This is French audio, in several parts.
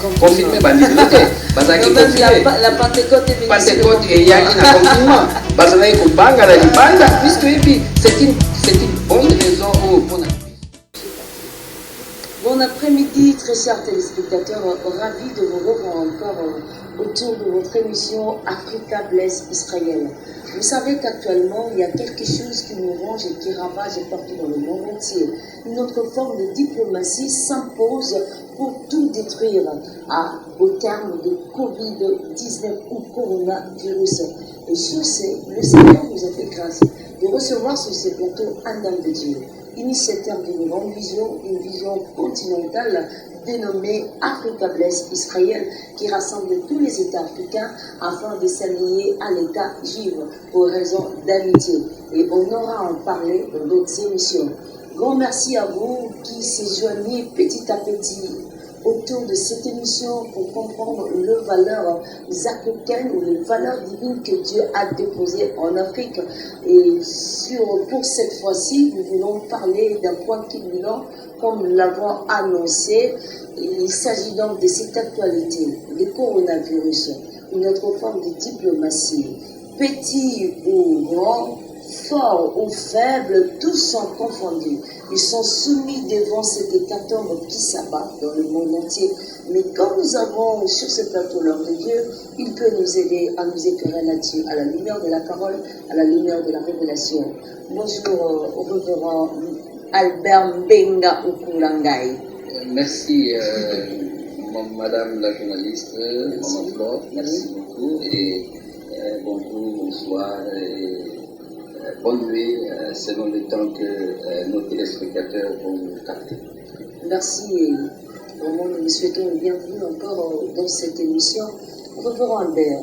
Confirmé, la Pentecôte est Pentecôte et Yaki na confinement. Bazanaï Kubanga la Libanda, puisque c'est une bonne raison pour nous. Bon après-midi, très chers téléspectateurs, ravi de vous revoir encore autour de votre émission Africa Bless Israël. Vous savez qu'actuellement, il y a quelque chose qui nous ronge et qui ravage partout dans le monde entier. Une autre forme de diplomatie s'impose pour tout détruire au terme de Covid-19 ou coronavirus. Et sur ce, le Seigneur nous a fait grâce de recevoir sur ce plateau un homme de Dieu, initiateur d'une grande vision, une vision continentale dénommée Africa Bless Israël, qui rassemble tous les États africains afin de s'allier à l'État juif pour raison d'amitié. Et on aura à en parler dans d'autres émissions. Grand merci à vous qui se joignez petit à petit autour de cette émission pour comprendre les valeurs africaines ou les valeurs divines que Dieu a déposées en Afrique. Et pour cette fois-ci, nous voulons parler d'un point culminant, comme nous l'avons annoncé. Il s'agit donc de cette actualité, le coronavirus, une autre forme de diplomatie. Petit ou grand, fort ou faible, tous sont confondus. Ils sont soumis devant cette hécatombe qui s'abat dans le monde entier. Mais quand nous avons sur ce plateau l'homme de Dieu, il peut nous aider à nous éclairer là-dessus, à la lumière de la parole, à la lumière de la révélation. Bonjour, au révérend Albert Mbenga Okulangai. Merci, madame la journaliste, maman Flore, merci beaucoup. Et bonjour, bonsoir. Bonne nuit, selon le temps que nos téléspectateurs vont nous capter. Merci et vraiment nous souhaitons une bienvenue encore dans cette émission. Révérend Albert,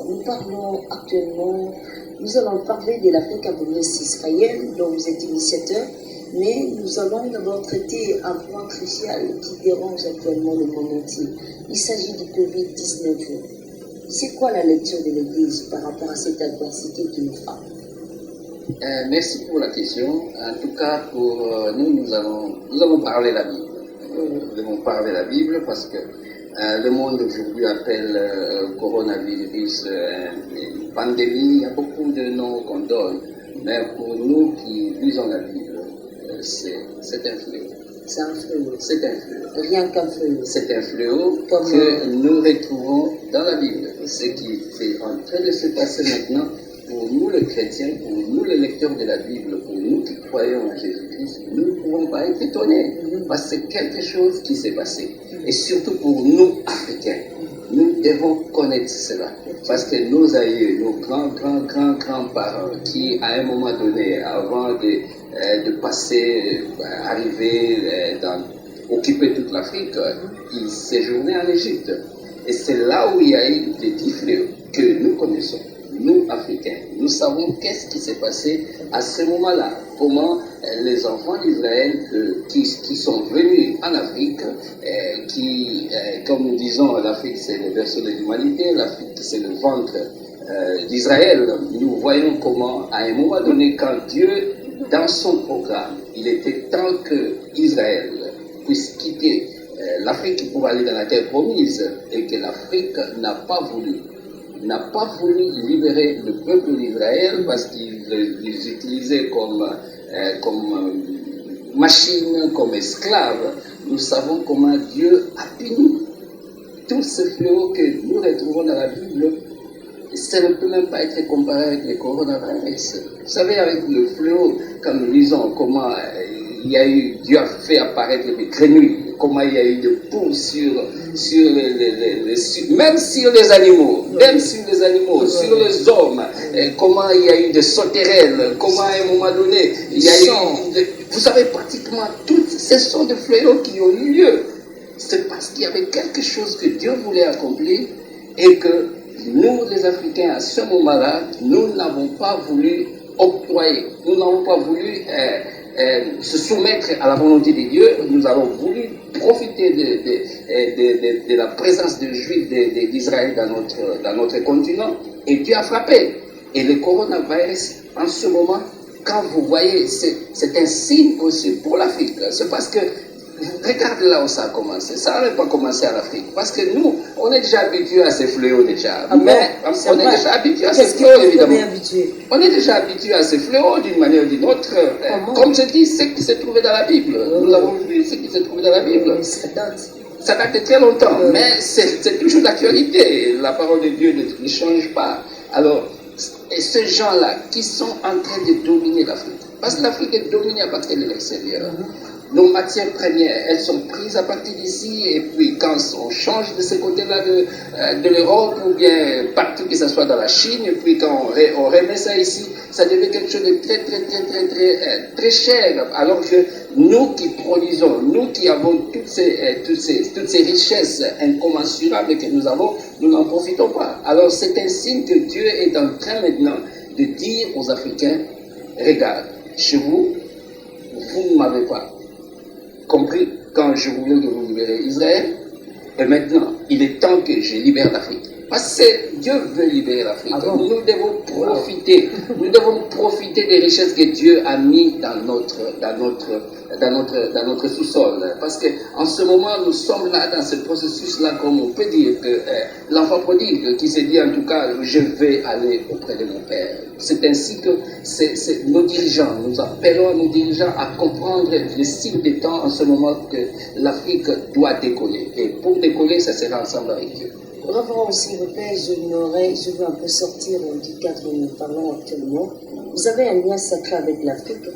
nous allons parler de l'Africa Bless Israël dont vous êtes initiateur, mais nous allons d'abord traiter un point crucial qui dérange actuellement le monde entier. Il s'agit du Covid-19. C'est quoi la lecture de l'Église par rapport à cette adversité qui nous frappe? Merci pour la question. En tout cas, pour nous allons parler la Bible. Nous devons parler la Bible parce que le monde aujourd'hui appelle coronavirus une pandémie. Il y a beaucoup de noms qu'on donne. Mais pour nous qui lisons la Bible, c'est un fléau. C'est un fléau. C'est un fléau. Rien qu'un fléau. C'est un fléau que nous retrouvons dans la Bible. Ce qui est en train de se passer maintenant, pour nous les chrétiens, pour nous les lecteurs de la Bible, pour nous qui croyons en Jésus-Christ, nous ne pouvons pas être étonnés parce que c'est quelque chose qui s'est passé. Et surtout pour nous, Africains, nous devons connaître cela. Parce que nos aïeux, nos grands-parents qui, à un moment donné, avant de passer, arriver, occuper toute l'Afrique, ils séjournaient en Égypte. Et c'est là où il y a eu des fléaux que nous connaissons. Nous, Africains, nous savons qu'est-ce qui s'est passé à ce moment-là. Comment les enfants d'Israël qui sont venus en Afrique, comme nous disons, l'Afrique c'est le berceau de l'humanité, l'Afrique c'est le ventre d'Israël. Nous voyons comment, à un moment donné, quand Dieu, dans son programme, il était temps que Israël puisse quitter l'Afrique pour aller dans la terre promise, et que l'Afrique n'a pas voulu libérer le peuple d'Israël parce qu'ils les utilisaient comme machines, comme esclaves. Nous savons comment Dieu a puni tous ces fléaux que nous retrouvons dans la Bible. Ça ne peut même pas être comparé avec le coronavirus. Vous savez, avec le fléau, quand nous lisons comment Dieu a fait apparaître des grenouilles, comment il y a eu des poux même sur les animaux, sur les hommes, comment il y a eu des sauterelles, comment à un moment donné, il y a eu, vous savez, pratiquement tous ces sortes de fléaux qui ont eu lieu. C'est parce qu'il y avait quelque chose que Dieu voulait accomplir et que nous, les Africains, à ce moment-là, nous n'avons pas voulu octroyer, nous n'avons pas voulu se soumettre à la volonté de Dieu. Nous avons voulu profiter de la présence des Juifs d'Israël dans notre continent, et Dieu a frappé. Et le coronavirus, en ce moment, quand vous voyez, c'est un signe aussi pour l'Afrique. C'est parce que Regarde là où ça a commencé. Ça n'avait pas commencé en Afrique. Parce que nous, on est déjà habitués à ces fléaux déjà. Ah bon, mais on est vrai. déjà habitués à ces Qu'est-ce fléaux, qu'on est évidemment. habitué? On est déjà habitué à ces fléaux d'une manière ou d'une autre. Comme je dis, ce qui s'est trouvé dans la Bible. Nous avons vu ce qui s'est trouvé dans la Bible. Ça date. Ça date de très longtemps, mais c'est toujours d'actualité. La parole de Dieu ne change pas. Alors, et ces gens-là qui sont en train de dominer l'Afrique, parce que l'Afrique est dominée à partir de l'extérieur. Nos matières premières, elles sont prises à partir d'ici, et puis quand on change de ce côté-là de l'Europe, ou bien partout que ce soit dans la Chine, et puis quand on remet ça ici, ça devient quelque chose de très cher. Alors que nous qui produisons, nous qui avons toutes ces richesses incommensurables que nous avons, nous n'en profitons pas. Alors c'est un signe que Dieu est en train maintenant de dire aux Africains, regarde, chez vous, vous ne m'avez pas compris quand je voulais que vous libérez Israël, et maintenant, il est temps que je libère l'Afrique. Parce que Dieu veut libérer l'Afrique. Ah bon? Nous devons profiter des richesses que Dieu a mis dans notre sous-sol. Parce que en ce moment, nous sommes là dans ce processus-là, comme on peut dire que l'enfant prodigue qui se dit en tout cas, je vais aller auprès de mon Père. C'est ainsi que nos dirigeants, nous appelons à nos dirigeants à comprendre le signe des temps en ce moment que l'Afrique doit décoller. Et pour décoller, ça sera ensemble avec Dieu. Revenons s'il vous plaît, je veux un peu sortir du cadre où nous parlons actuellement. Vous avez un lien sacré avec l'Afrique?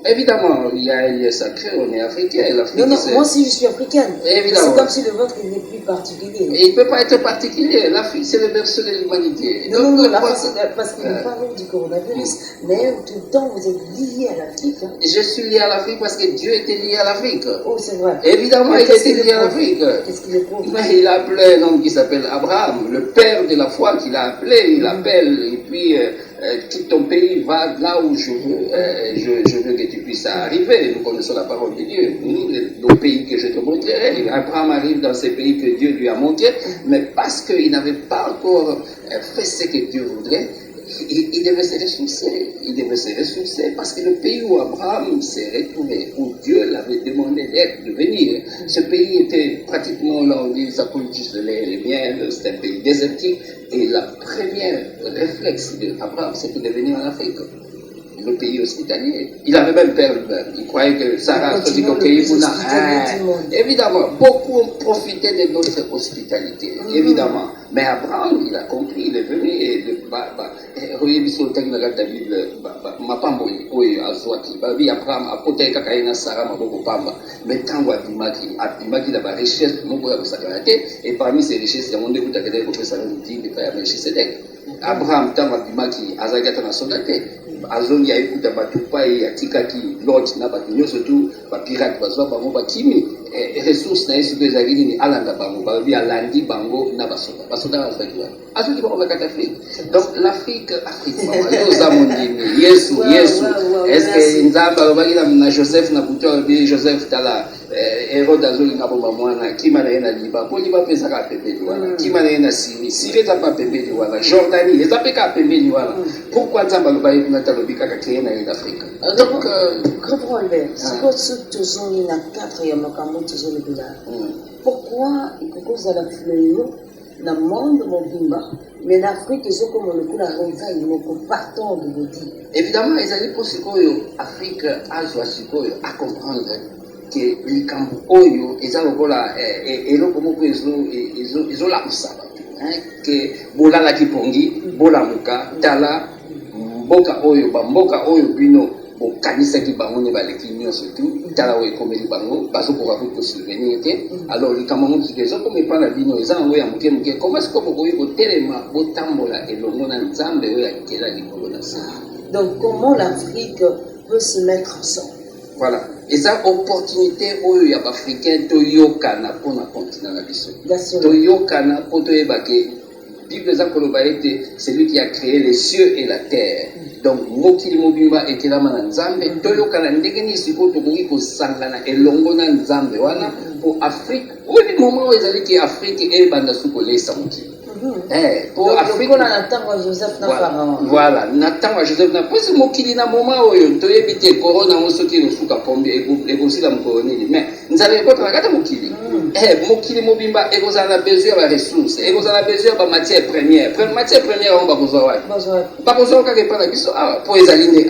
Évidemment, il y a un lien sacré, on est africain. Non, moi aussi je suis africaine. Évidemment. C'est comme si le vôtre n'est plus particulier. Et il ne peut pas être particulier. L'Afrique, c'est le berceau de l'humanité. Non, parce que nous parlons du coronavirus, mais tout le temps vous êtes lié à l'Afrique. Hein. Je suis lié à l'Afrique parce que Dieu était lié à l'Afrique. Oh, c'est vrai. Évidemment, il était lié à l'Afrique. Qu'est-ce qu'il est pour? Mais il a appelé un homme qui s'appelle Abraham, le père de la foi qu'il a appelé. Il appelle et puis quitte ton pays, va là où je veux. Je veux que tu puisses arriver. Nous connaissons la parole de Dieu. Nos pays que je te montrerai. Abraham arrive dans ces pays que Dieu lui a montrés, mais parce qu'il n'avait pas encore fait ce que Dieu voudrait, il devait se ressourcer. Il devait se ressourcer parce que le pays où Abraham s'est retrouvé, où Dieu l'avait demandé d'être, de venir, ce pays était pratiquement, là on dit, ça coule juste le lait et le miel, c'était un pays désertique. Et la première réflexe d'Abraham, c'était de venir en Afrique. Le pays hospitalier. Il avait même peur lui-même. Il croyait que Sarah se dit qu'au pays évidemment, beaucoup ont profité de notre hospitalité. Évidemment. Mais Abraham, il a compris, il est venu et Abraham apote kakaina Sarah maboko pamba. Mais tango abimaki la richesse moko ya kosakanate et parmi ces richesses il y a monde qui takete ko pesa nti de pa ya Melchisedek. Abraham tango abimaki azakata na sondate. Azongi aikuta batu pai atikaki Lot na batu nyonso tu bapirate bazwa bango bakimi ressources na yesu ezali nini alanda bango babi alandi bango na basoda bazwaki wana azoki bango bakata Afrique. Donc l'Afrique oza mondimi yesu est-ce que nzambe alobaki na Joseph na butu alobi Joseph tala Herode azolinga bomba mwana kima na ye na liba po liba mpe ezaka pembeni wana kima na ye na Syrie eza mpa pembeni wana Jordanie eza mpe kaka pembeni wana pourquoi nzambe alobaki kuna talobi kaka kreye na ye d'Afrique. Donc Grand Albert, c'est toujours une quatre ya makambo toujours le bila. Pourquoi il propose à la fleur dans le monde mobimba mais l'Afrique ils ont comme le coup la revaille nous partons de l'autre. Évidemment ils allaient pour sikoyo Afrique azwa sikoyo à comprendre que likambo oyo eza lokola eloko moko ezola kusaba que bolala kipongi bolamuka tala mboka oyo bino okanisaki bango ne baleki nyonso tu tala oyo ekomeli bango bazokoka kutu souvenir te alors likambo ngo mosuku ezokoma epai na bino eza yango ya moke moke koma siko bokoki kotelema botambola elongo na nzambe oyo akela likolo na se. Donc comment l'Afrique peut se mettre ensemble? Voilà. Eza opportunité oyo ya bafricain toyokana mpona continent na biso toyokana mpo toyeba ke Bible eza koloba ete celui qui a créé les cieux et la terre. Donc mokili mobimba etelama na nzambe toyokana ndenge nini sikoyo tokoki kosangana elongo na nzambe wana po Afrique oyo moment oyo ezali ke Afrique ebanda su kolesa mokili Pour Afrique. Voilà, Nathan Joseph na pose mokili na moment oyo toyebite corona mosoki nosuka pombe ekosi la mkoloni mais nzale ko tana kata mokili mokili mobimba ekozala besoin ba ressources ekozala besoin ba matière première on ba kozwa wapi ba kozwa ka ke pana biso po ezali ne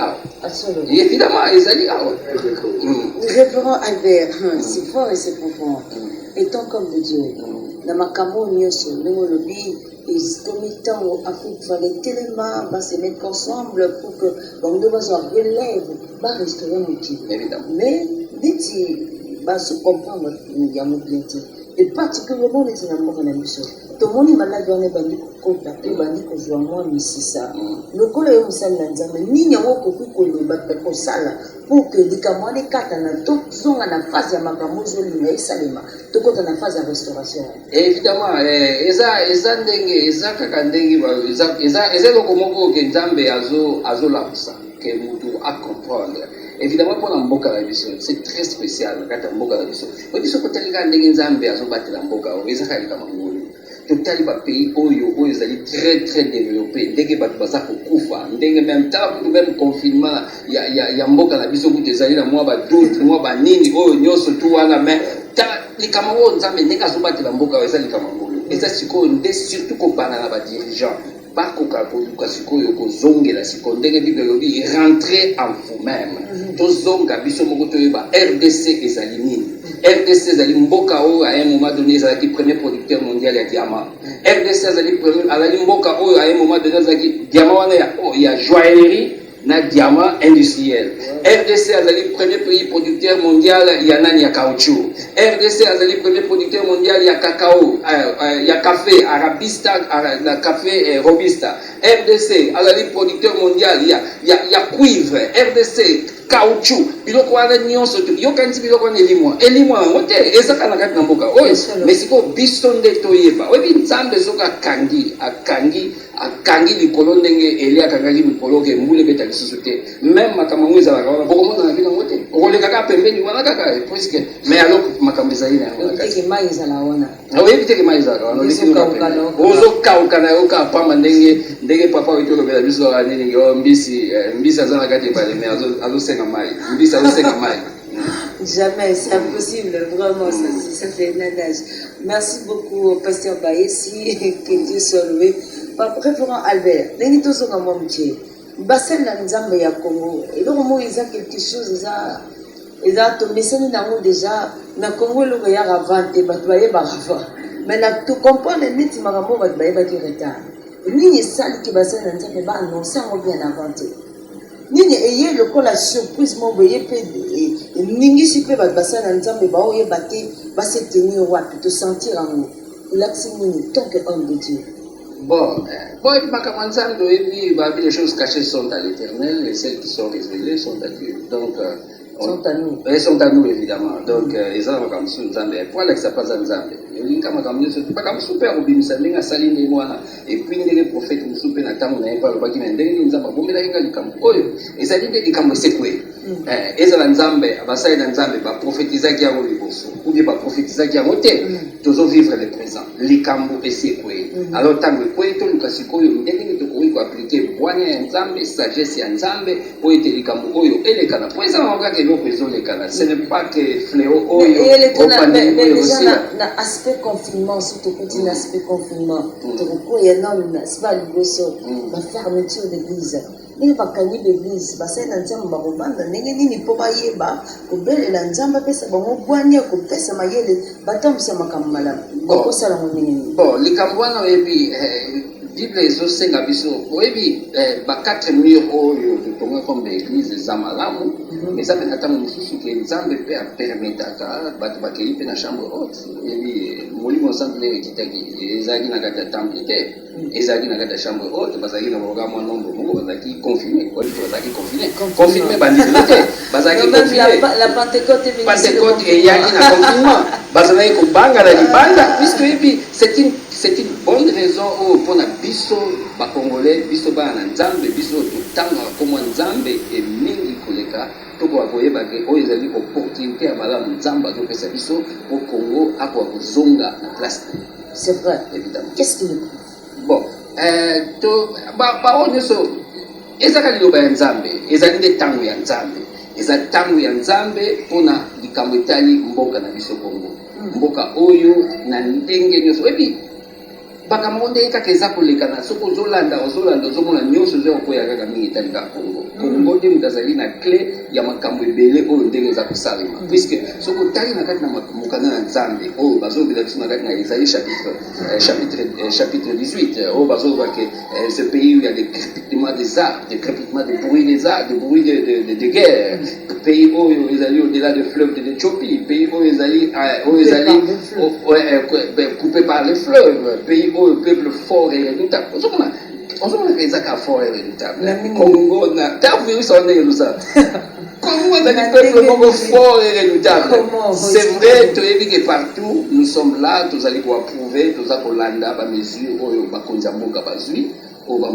évidemment ezali Révérend Albert, c'est fort et c'est profond. Étant comme le Dieu, dans ma camo nyoso, nous le dit, et comme étant Afrique, il fallait tellement se mettre ensemble pour que on doit relève, va restaurer mon petit. Mais dès se comprendre, il y a mon bien et particulièrement les énamours de la mission. Tout le monde m'a donné bandi kota, et bandi ko joie moi misisa. Le collègue au sale mais ni n'yamo ko ko le battre ko sala pour que les camons kata na tout sont en phase ya makambo zo lina isalema. Tout côté en phase de restauration. Évidemment, eza ndenge eza kaka ndenge eza lokomoko ke Nzambe azo lapsa que mutu à comprendre. Évidemment, pour l'amboka la mission, c'est très spécial. Quand l'amboka la mission, on dit ce que tu as dit, Nzambe a battu l'amboka, on les a fait comme un tout un pays oyo très très développé. Dès que baza kufa, dès même temps même confinement, il y a mboka la mission où des alliés moi d'autres, moi nini oyo nyoso tout wana mais les Cameroun Nzambe n'est pas battu l'amboka, ils ont les Cameroun. Et ça c'est surtout comparé à la dirigeant. Pas qu'au sikoyo ko zonge la siko ndenge bible lobi rentrer en vous-même to zonga biso moko to ba RDC ezali nini RDC ezali mboka o à un moment donné ezali premier producteur mondial ya diamant RDC ezali premier alali mboka o à un moment donné ezali diamant wana ya joaillerie na diamant industriel RDC azali premier pays producteur mondial ya nani ya caoutchouc RDC azali premier producteur mondial ya cacao ya café arabista na café robusta RDC azali producteur mondial ya cuivre RDC caoutchouc biloko wana nyonso yokanisi biloko wana elimwa ngote ezaka na kati na mboka oyo mais siko biso nde toyeba oyebi Nzambe soka akangi likolo ndenge Elia akangaki mikolo ke mbule beta lisusu te même makambo ngo ezalaka wana bokomona na bino ngote okoleka kaka pembeni wana kaka presque mais alors makambo ezali na yango teke mai ezala wana oyebi teke mai ezalaka wana ozokauka na yo kaka pamba ndenge papa oyo tolobela biso nini mbisi aza na kati ebale mais azosenga mai mbisi azosenga mai. Jamais, c'est impossible, vraiment, ça fait un adage. Merci beaucoup, Pasteur Baessi, que Dieu soit loué. Référent Albert, les gens sont mon métier. Bassin dans Nzambe ya Congo, et donc moi, ils ont quelque chose, ils ont tombé, c'est déjà, na Congo, le gars avant, et batouaye barava. Mais na tout comprendre, les nets, maramo, batouaye batu retard. Lui, il est sale qui bassin dans Nzambe, bah non, ça on bien inventé. Nini eye lokola surprise mo boye pe ningi sipe ba bassin na Nzambe ba oye baté ba se tenir wapi te sentir en nous il a signé tant que homme de Dieu. Bon, Makamanzando et les choses cachées sont à l'Éternel et celles qui sont révélées sont à Dieu. Donc sont à nous. Elles sont à nous évidemment. Donc ils ont comme sous Nzambe. Pourquoi là que ça passe à Nzambe? Il y a pas comme super ou bien ça n'enga saline moi et puis les prophètes nous super na tamu na pas ba qui ndenge Nzambe bombe la inga likambo. Oyo ezali de likambo sekwe. Ezala Nzambe abasai na Nzambe ba prophétiser qui a au liboso. Ou bien ba prophétiser qui a moté. Toujours vivre le présent. Likambo et sekwe. Alors tango ko eto lukasikoyo ndenge to ko appliquer bwana ya Nzambe sagesse ya Nzambe po ete likambo oyo elekana. Po ezala ngaka ke loko ezolekana. Ce n'est pas que fléau oyo. Mais déjà na aspect confinement surtout petit aspect confinement. Trop il y a non c'est pas liboso la fermeture d'église. Ni bakani d'église basai na Nzambe bakobanda ndenge nini po bayeba kobelela Nzambe pesa bango bwania kopesa mayele batamisa makambo malamu. Bakosala nini. Bon, likambo wana oyebi Bible ezosenga biso oyebi ba 4 murs oyo totonga comme l'église za malamu mais ça peut attendre mususu ke Nzambe pe a permetaka bato bakeli pe na chambre haute oyebi molimo santu le kitaki ezaki na kata temple te ezaki na kata chambre haute bazaki na programme nombre moko bazaki confiné quoi bazaki confiné bandi te bazaki confiné la Pentecôte et yaki na confinement bazaki ko banga na libanda puisque ebi c'est une bonne raison pour na biso ba congolais biso ba na Nzambe biso tutanga comme Nzambe et mingi koleka to ko akoyeba ke oyo ezali opportunité ya malamu Nzambe azopesa biso au Congo akwa kozonga na place. C'est vrai. Évidemment. Qu'est-ce qui nous bon baoyo nyonso ezaka liloba ya nzambe ezali nde ntango ya nzambe eza ntango ya nzambe mpona likambo etali mboka na biso Kongo mboka oyo na ndenge nyonso oyebi makambo nde kaka eza kolekana soki ozolanda ozomona nyonso eza kokoya kaka mingi etali kaka Kongo Kongo nde moto azali na clé ya makambo ebele oyo ndenge eza kosalema puisque soki otali na kati na mokanda na nzambe oyo bazolobela biso na kati na Isaïe chapitre 18 oyo bazoloba ke ce pays où il y a des crépitements des arbres des crépitements des bruits des arbres des bruits de guerre pays oyo ezali au-delà de fleuve de l'Éthiopie pays oyo ezali coupé par les fleuves pays oyo peuple fort et redoutable ozomona ka ezaka fort et redoutable Congo na tavuisa ndenge lusa Congo ezali peuple moko fort et redoutable c'est vrai toyebi que partout nous sommes là tozali koapprouver toza kolanda bamesure oyo bakonzi ya mboka bazwi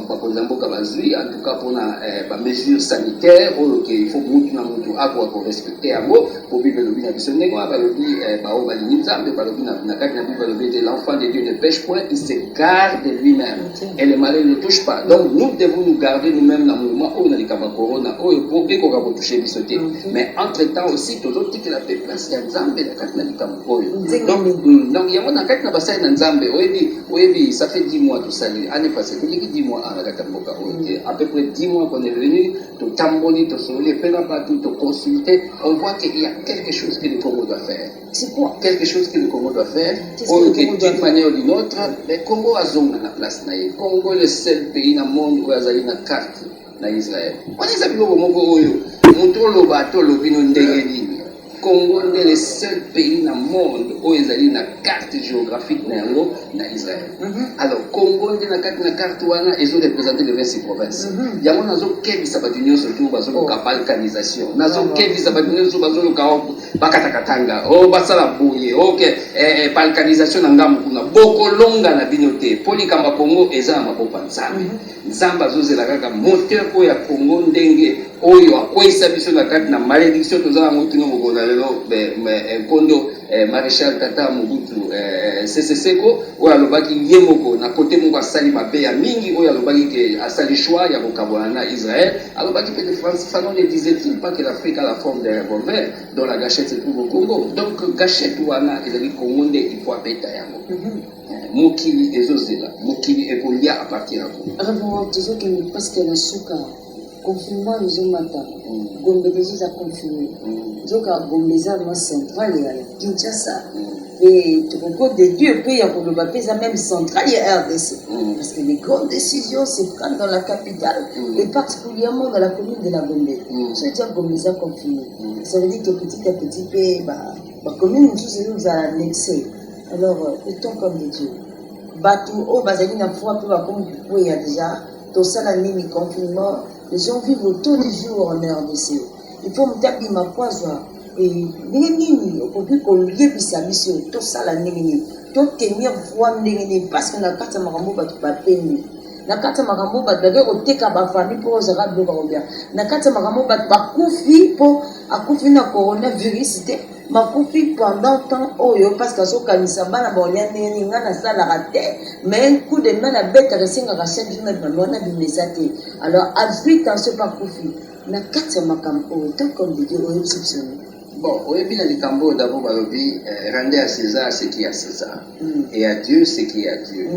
bakonzi ya mboka bazwi en tout cas mpona bamesure sanitaire oyo ke il faut mutu na mutu akoka korespecte yango po bible elobi na biso ndenge wana balobi baoyo balingi nzambe balobi na kati na bible balobi ete l'enfant de Dieu ne pêche point il se garde lui-même et le malheur ne touche pas donc nous devons nous garder nous-mêmes na mouvement oyo na likambo ya corona oyo po ekoka kotouche biso te mais entre temps aussi tozotikela mpe place ya nzambe na kati na likambo oyo donc yango na kati na basali na nzambe oyebi ça fait 10 mois tosali année passée toliki 10 mois à la Katamboka, à peu près 10 mois qu'on est venu, tout tamboli, tout solé, partout, tout consulter, on voit qu'il y a quelque chose que le Congo doit faire. C'est quoi? Quelque chose que le Congo doit faire, d'une manière ou d'une autre, le Congo a zone à la place. Le Congo est le seul pays dans le monde où il y a une carte d'Israël. On est à Congo, Congo est le seul pays dans le monde où il y a une carte géographique d'Israël. Alors, Congo est la carte où ils ont représenté les 26 provinces. Il y a un autre qui est surtout la balkanisation. Il y a un autre qui est la balkanisation. Beaucoup longa na binote. Polikamba Congo est un peu Nzamba zozela kaka moteur oyo ya Congo ndenge oyo akwesa biso na kati na malédiction tozala ngotino mokona lelo kondo maréchal Tata Mobutu Sese Seko oyo alobaki ye moko na kote moko asali mabe ya mingi oyo alobaki ke asali choix ya kokabola na Israël alobaki que France Fanon ne disait-il pas que l'Afrique a la forme d'un revolver dont la gâchette se trouve au Congo donc gâchette wana ezali Congo nde il faut abeta yango mokili ezozela mokili ekolia à partir ya Congo avant toujours que parce que la souka confinement nous mata gombe déjà confiné donc gombe za mo central ya Kinshasa et tout compte de Dieu peut y avoir le baptême même central ya RDC parce que les grandes décisions se prennent dans la capitale et particulièrement dans la commune de la Gombe je dis gombe za confiné ça veut dire que petit à petit bah commune nous a annexé alors autant comme de Dieu Batou au bazali na foi peu comme il y a déjà tout ça la nuit confinement les gens vivent tous les jours en RDC il faut me taper ma poison et nini au plus qu'on lié bisa mission tout ça la nuit tout tenir foi nini parce que na kata makambo batu bapeni na kata makambo batu d'ailleurs oteka ba famille pour aux arabes ba bien na kata makambo batu bakufi pour akufi na coronavirus makufi pendant temps oyo parce que so kanisa bana bolia nini ngana sala raté mais un coup de main la bête resinga ka chaque jour na lona bimesate alors ensuite en ce pakufi na kata makambo tant comme Dieu oyo exceptionnel bon oyebi na likambo d'abord balobi rendez à César ce qui est à César et à Dieu ce qui est à Dieu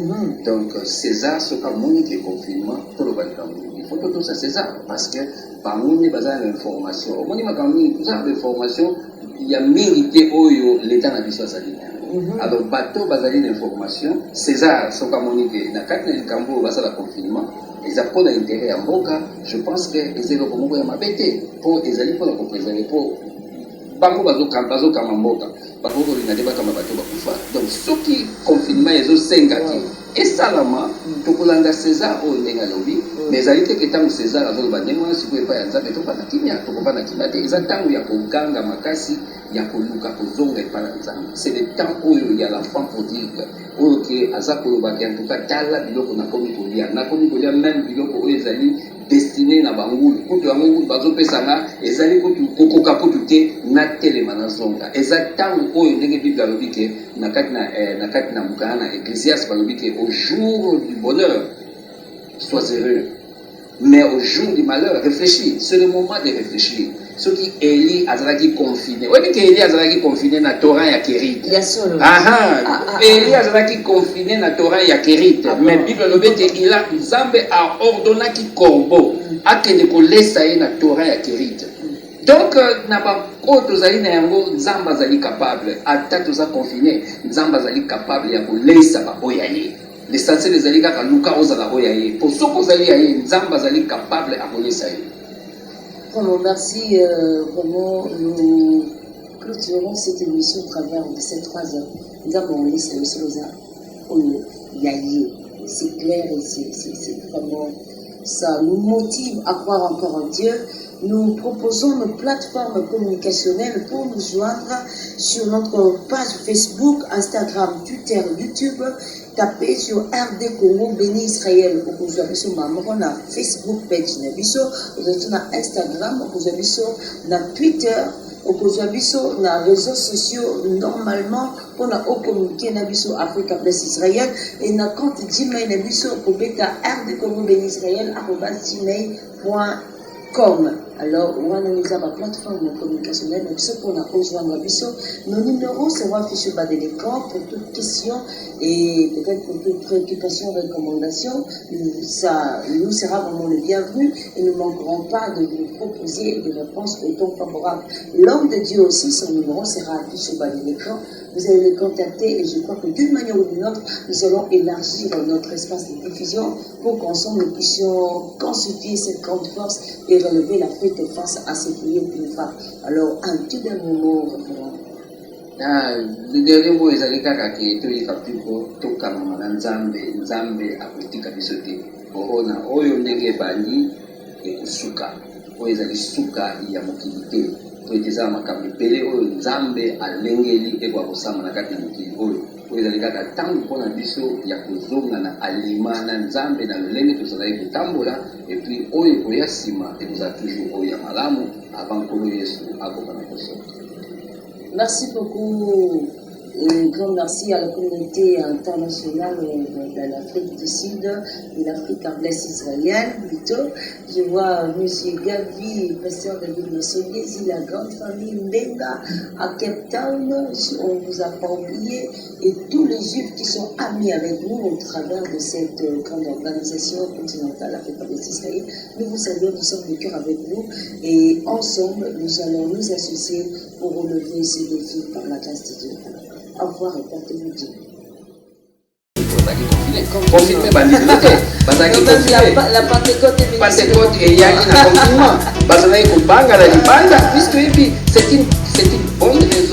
donc César ce qu'a montré le confinement tout le likambo il faut tout ça César parce que parmi les bases d'information on dit makambo tout ça d'information il y a mérité oyo l'état na biso azali alors bateau bazali d'information César so ka monique na kati na likambo basa la confinement ils apportent l'intérêt à mboka je pense que ezelo komoko ya mabete pour ezali pour la préserver pour bango bazo kama mboka bango ko linga deba kama bateau bakufa donc soki confinement ezo sengaki esalama tokolanda César o ndenga lobi mais ezali te ke ntango César azoloba ndenge wana sikoyo epai ya Nzambe tokobana kimia tokobana kimia te eza ntango ya koganga makasi ya koluka kozonga epai ya Nzambe. C'est le temps oyo ya l'enfant prodigue oyo ke aza kolobaki en tout cas tala biloko nakomi kolia même biloko oyo ezali destiné na bangulu kutu yango kutu bazopesanga ezali kutu kokoka kutu te natelema nazonga. Eza ntango oyo ndenge Bible alobi ke na kati na mokaya na Ecclésiaste balobi ke au jour du bonheur sois heureux, mais au jour du malheur réfléchis. C'est le moment de réfléchir. Ce qui Élie azalaki confiné. Oui, que Élie azalaki confiné na Torah ya Kérit. Élie azalaki confiné na Torah ya Kérit. Mais Bible lobi que il a Nzambe a ordonné ki corbeau akende kolesa ye na Torah ya Kérit. Donc na ba ko tozali na yango Nzambe azali capable ata toza confiné Nzambe azali capable ya kolesa ba boya ye. L'essentiel des alliés kaka luka ozala oyaye. Pour ceux qui zali aye Nzamba zali capable à connaître ça. Vraiment, merci. Vraiment, nous clôturons cette émission au travers de ces 3 heures. Nous avons laissé le Solosa Yaye. C'est clair et c'est vraiment ça nous motive à croire encore en Dieu. Nous proposons nos plateformes communicationnelles pour nous joindre sur notre page Facebook, Instagram, Twitter, YouTube. Tapez sur RD Congo Béni Israël. Vous avez sur ma Facebook page, vous avez sur Instagram, vous avez sur Twitter, vous avez sur les réseaux sociaux. Normalement, on a communiqué sur Africa Bless Israël et na compte Gmail pour bêta RD Congo Béni Israël @gmail.com. Alors, on a mis la plateforme communicationnelle, ce qu'on a rejoint nos numéros seront affichés bas de l'écran pour toute question et peut-être pour toute préoccupation, recommandation. Ça nous sera vraiment le bienvenu et nous ne manquerons pas de vous proposer des réponses au temps favorable. L'homme de Dieu aussi, son numéro sera affiché bas de l'écran. Vous allez le contacter et je crois que d'une manière ou d'une autre, nous allons élargir notre espace de diffusion pour qu'ensemble nous puissions consulter cette grande force et relever l'Afrique face à ces pays d'une femme. Alors, un tout dernier mot, référent. Le dernier mot est avec Kakake, tout est capté pour tout comme Nzambe a politique biso te. Corona, oyo ndenge bani et suka. Oyo ezali suka ya mokili te. Oyo eza makambo ebele oyo Nzambe alengeli ekwa kosamba na kati ya mokili oyo. Oyo ezali kaka ntango mpona biso ya kozonga na alima na Nzambe na lolenge tozalaki kotambola epuis oyo koya nsima ekozala toujours oyo ya malamu avant nkolo Yesu akokana kosoka. Merci beaucoup. Un grand merci à la communauté internationale de l'Afrique du Sud, de l'Afrique en Blesse israélienne plutôt. Je vois M. Gavi, pasteur David Messonguezi, la grande famille Mbenga à Cape Town, on ne vous a pas oublié, et tous les juifs qui sont amis avec nous au travers de cette grande organisation continentale Afrique en Blesse Israël. Nous vous saluons, nous sommes de cœur avec vous, et ensemble, nous allons nous associer pour relever ces défis par la grâce de Dieu. Au revoir et portez-vous bien. Confinement la Pentecôte et Yaki na confinement. Puisque c'est une bonne raison.